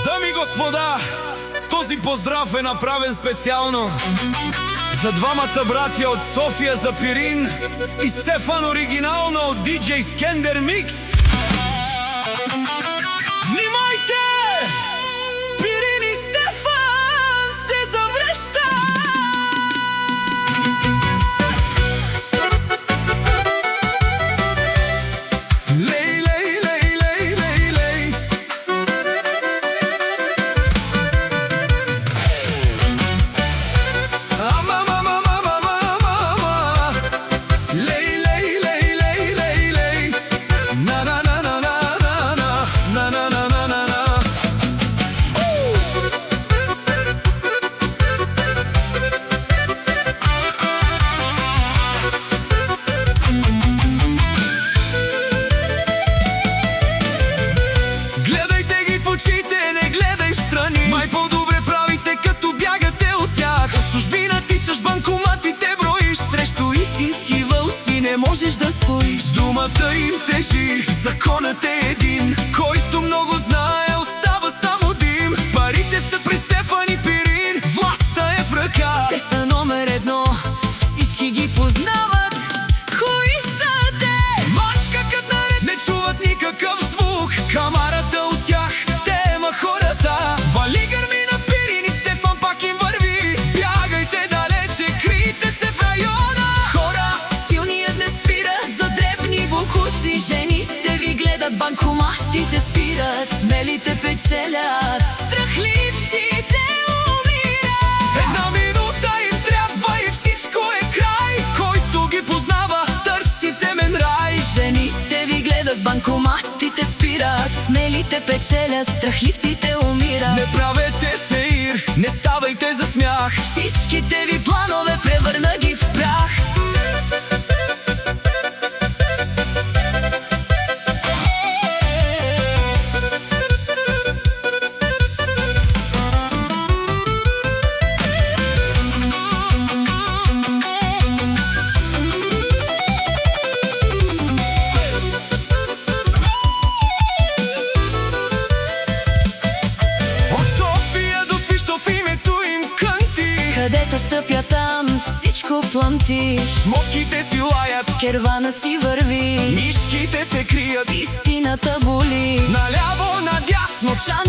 Дами и господа, този поздрав е направен специално за двамата братя от София за Пирин и Стефан оригинално от DJ Skender Mix. Внимайте! Пирин и Стефан се завръщат! Лей, лей, лей, лей, лей, лей. Ама, мама, мама, мама. Лей, лей, лей, лей, лей, лей. На, на, на, на, на, на, на, на, на, на, на, на. Гледайте ги в очите, не гледай встрани. Май по-добре правите, като бягате от тях. От чужбина тичаш, банкоматите броиш. Срещу истински вълци не можеш да стоиш. Думата им тежи, законът е един. Който много знае, остава само дим. Парите са при Стефан и Пирин, властта е в ръка. Те са номер едно, всички ги познават. Кои са те? Мачка кът наред, не чуват никакъв звук. Камарата от тях, те ема хората. Вали гърми на Пирин и Стефан пак им върви. Бягайте далече, крийте се в района. Хора, силният не спира за дребни бокуци. Жените ви гледат, банкоматите спират. Смелите печелят, страхливците умират. Една минута им трябва и всичко е край. Който ги познава, търси земен рай. Жените ви гледат, банкоматите спират. Смелите печелят, страхливците умират. Не правете сеир, не ставайте за смях. Всичките ви планове превърна ги в прах. От София до Свищов името им кънти. Където стъпя там, всичко плъмти. Шмотките си лаят, Керванът си върви, мишките се крият. истината боли. Наляво, надясно, Чан